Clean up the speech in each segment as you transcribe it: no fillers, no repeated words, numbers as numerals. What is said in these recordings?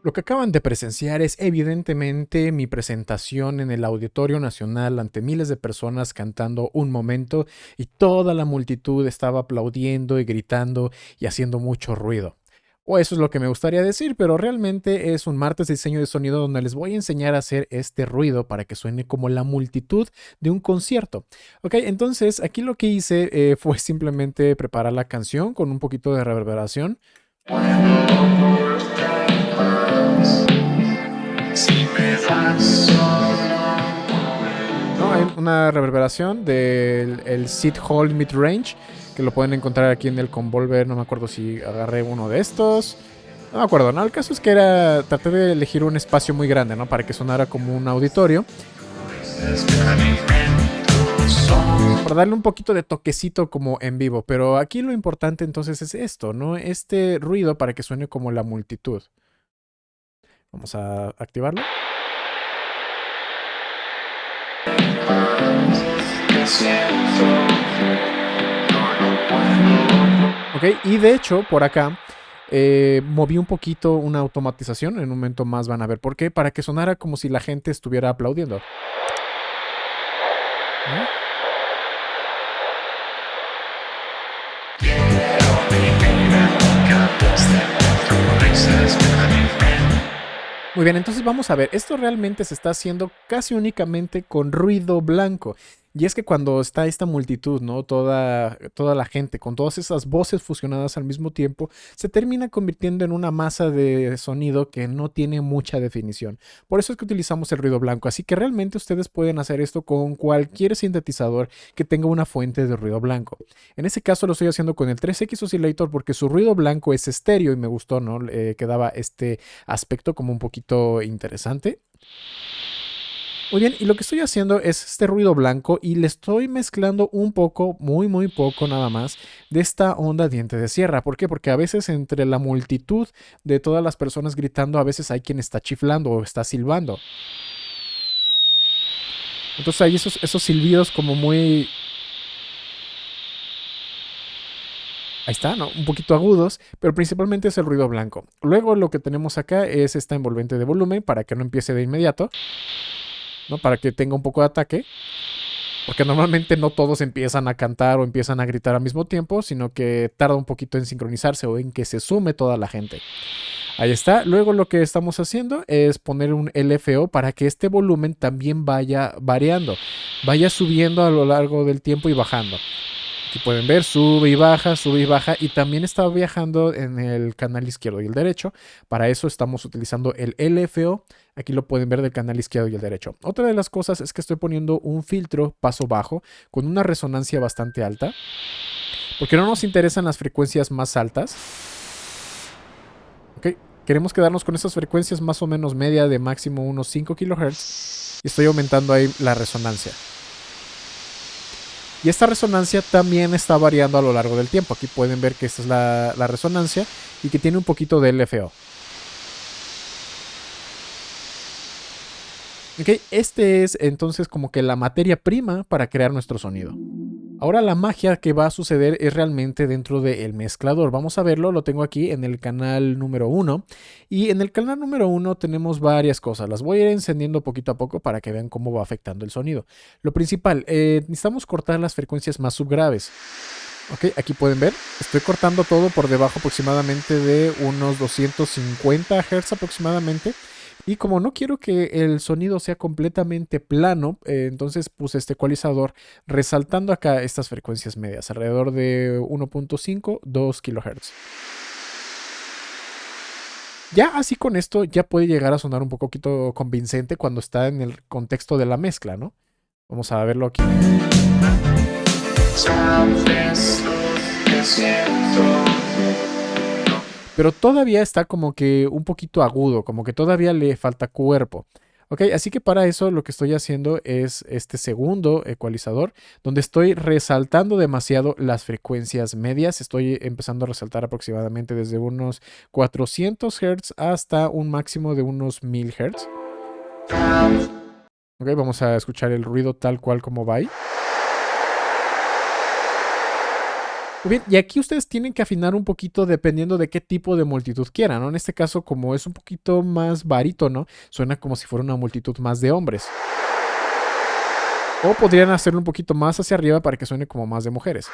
Lo que acaban de presenciar es evidentemente mi presentación en el Auditorio Nacional ante miles de personas cantando Un Momento, y toda la multitud estaba aplaudiendo y gritando y haciendo mucho ruido. O eso es lo que me gustaría decir, pero realmente es un martes de diseño de sonido donde les voy a enseñar a hacer este ruido para que suene como la multitud de un concierto. Ok, entonces aquí lo que hice fue simplemente preparar la canción con un poquito de reverberación. No, hay una reverberación del el Seed Hall Mid-Range, que lo pueden encontrar aquí en el Convolver. No me acuerdo si agarré uno de estos. No me acuerdo, ¿no? El caso es que traté de elegir un espacio muy grande, ¿no? Para que sonara como un auditorio. Para darle un poquito de toquecito como en vivo. Pero aquí lo importante entonces es esto, ¿no? Este ruido para que suene como la multitud. Vamos a activarlo. Ok, y de hecho por acá moví un poquito una automatización. En un momento más van a ver por qué. Para que sonara como si la gente estuviera aplaudiendo. ¿No? Muy bien, entonces vamos a ver, esto realmente se está haciendo casi únicamente con ruido blanco. Y es que cuando está esta multitud, ¿no? Toda la gente con todas esas voces fusionadas al mismo tiempo, se termina convirtiendo en una masa de sonido que no tiene mucha definición. Por eso es que utilizamos el ruido blanco. Así que realmente ustedes pueden hacer esto con cualquier sintetizador que tenga una fuente de ruido blanco. En este caso lo estoy haciendo con el 3X Oscillator porque su ruido blanco es estéreo y me gustó, ¿no? Que daba este aspecto como un poquito interesante. Muy bien, y lo que estoy haciendo es este ruido blanco y le estoy mezclando un poco, muy poco nada más, de esta onda diente de sierra. ¿Por qué? Porque a veces entre la multitud de todas las personas gritando, a veces hay quien está chiflando o está silbando. Entonces hay esos silbidos como muy... Ahí está, ¿no? Un poquito agudos, pero principalmente es el ruido blanco. Luego lo que tenemos acá es esta envolvente de volumen para que no empiece de inmediato, ¿no? Para que tenga un poco de ataque. Porque normalmente no todos empiezan a cantar o empiezan a gritar al mismo tiempo, sino que tarda un poquito en sincronizarse o en que se sume toda la gente. Ahí está. Luego lo que estamos haciendo es poner un LFO para que este volumen también vaya variando. Vaya subiendo a lo largo del tiempo y bajando. Aquí pueden ver, sube y baja, y también está viajando en el canal izquierdo y el derecho. Para eso estamos utilizando el LFO. Aquí lo pueden ver del canal izquierdo y el derecho. Otra de las cosas es que estoy poniendo un filtro paso bajo con una resonancia bastante alta, porque no nos interesan las frecuencias más altas. Ok, queremos quedarnos con esas frecuencias más o menos media de máximo unos 5 kHz. Y estoy aumentando ahí la resonancia. Y esta resonancia también está variando a lo largo del tiempo. Aquí pueden ver que esta es la resonancia y que tiene un poquito de LFO. Ok, este es entonces como que la materia prima para crear nuestro sonido. Ahora la magia que va a suceder es realmente dentro del mezclador. Vamos a verlo, lo tengo aquí en el canal número 1. Y en el canal número 1 tenemos varias cosas. Las voy a ir encendiendo poquito a poco para que vean cómo va afectando el sonido. Lo principal, necesitamos cortar las frecuencias más subgraves. Ok, aquí pueden ver, estoy cortando todo por debajo aproximadamente de unos 250 Hz aproximadamente. Y como no quiero que el sonido sea completamente plano, entonces puse este ecualizador resaltando acá estas frecuencias medias, alrededor de 1.5, 2 kHz. Ya así con esto ya puede llegar a sonar un poquito convincente cuando está en el contexto de la mezcla, ¿no? Vamos a verlo aquí. pero todavía está como que un poquito agudo, como que todavía le falta cuerpo. Ok, así que para eso lo que estoy haciendo es este segundo ecualizador, donde estoy resaltando demasiado las frecuencias medias. Estoy empezando a resaltar aproximadamente desde unos 400 Hz hasta un máximo de unos 1000 Hz. Ok, vamos a escuchar el ruido tal cual como va ahí. Muy bien, y aquí ustedes tienen que afinar un poquito dependiendo de qué tipo de multitud quieran, ¿no? En este caso, como es un poquito más barítono, suena como si fuera una multitud más de hombres. O podrían hacerlo un poquito más hacia arriba para que suene como más de mujeres.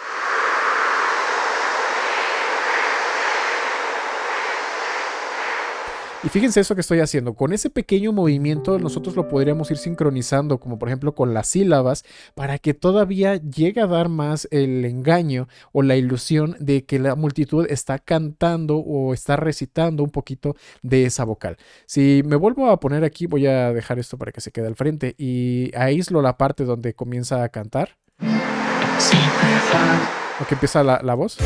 Y fíjense eso que estoy haciendo. Con ese pequeño movimiento nosotros lo podríamos ir sincronizando, como por ejemplo con las sílabas, para que todavía llegue a dar más el engaño o la ilusión de que la multitud está cantando o está recitando un poquito de esa vocal. Si me vuelvo a poner aquí, voy a dejar esto para que se quede al frente y aíslo la parte donde comienza a cantar. O que empieza la voz.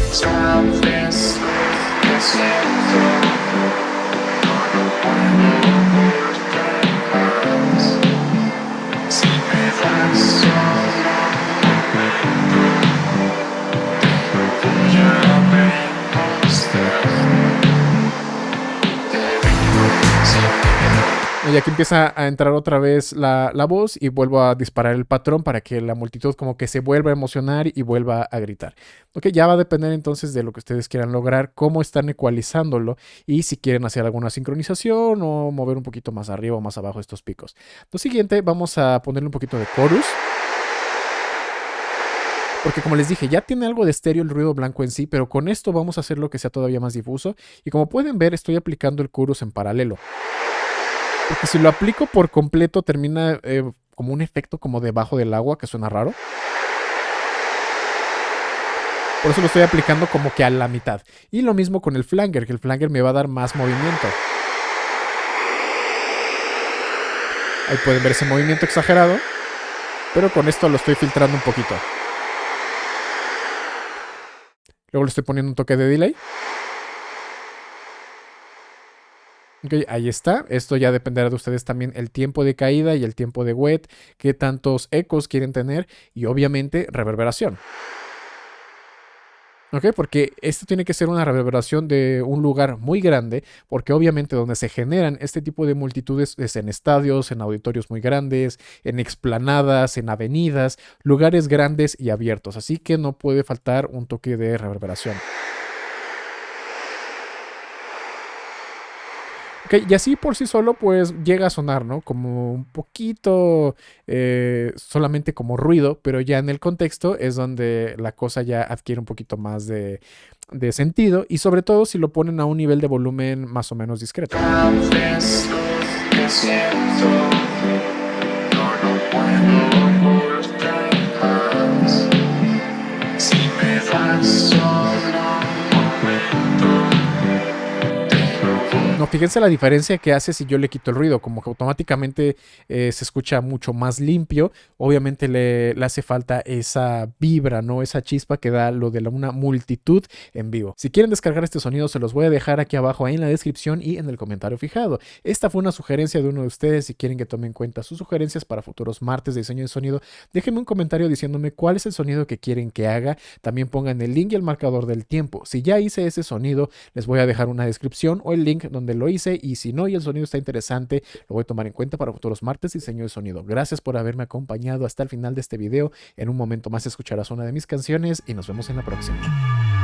Y aquí empieza a entrar otra vez la voz y vuelvo a disparar el patrón para que la multitud como que se vuelva a emocionar y vuelva a gritar. Ok, ya va a depender entonces de lo que ustedes quieran lograr, cómo están ecualizándolo y si quieren hacer alguna sincronización o mover un poquito más arriba o más abajo estos picos. Lo siguiente, vamos a ponerle un poquito de chorus. Porque como les dije, ya tiene algo de estéreo el ruido blanco en sí, pero con esto vamos a hacerlo que sea todavía más difuso. Y como pueden ver, estoy aplicando el chorus en paralelo. Porque si lo aplico por completo termina como un efecto como debajo del agua que suena raro. Por eso lo estoy aplicando como que a la mitad. Y lo mismo con el flanger, que el flanger me va a dar más movimiento. Ahí pueden ver ese movimiento exagerado. Pero con esto lo estoy filtrando un poquito. Luego le estoy poniendo un toque de delay. Ok, ahí está. Esto ya dependerá de ustedes también el tiempo de caída y el tiempo de wet, qué tantos ecos quieren tener y obviamente reverberación. Ok, porque esto tiene que ser una reverberación de un lugar muy grande, porque obviamente donde se generan este tipo de multitudes es en estadios, en auditorios muy grandes, en explanadas, en avenidas, lugares grandes y abiertos. Así que no puede faltar un toque de reverberación. Ok, y así por sí solo pues llega a sonar, ¿no? Como un poquito solamente como ruido, pero ya en el contexto es donde la cosa ya adquiere un poquito más de sentido y sobre todo si lo ponen a un nivel de volumen más o menos discreto. No, fíjense la diferencia que hace si yo le quito el ruido, como que automáticamente se escucha mucho más limpio. Obviamente le hace falta esa vibra, ¿no? Esa chispa que da lo de una multitud en vivo. Si quieren descargar este sonido, se los voy a dejar aquí abajo en la descripción y en el comentario fijado. Esta fue una sugerencia de uno de ustedes. Si quieren que tome en cuenta sus sugerencias para futuros martes de diseño de sonido, déjenme un comentario diciéndome cuál es el sonido que quieren que haga. También pongan el link y el marcador del tiempo. Si ya hice ese sonido, les voy a dejar una descripción o el link donde lo hice y si no y el sonido está interesante, lo voy a tomar en cuenta para futuros martes diseño de sonido. Gracias por haberme acompañado hasta el final de este video. En un momento más escucharás una de mis canciones y nos vemos en la próxima.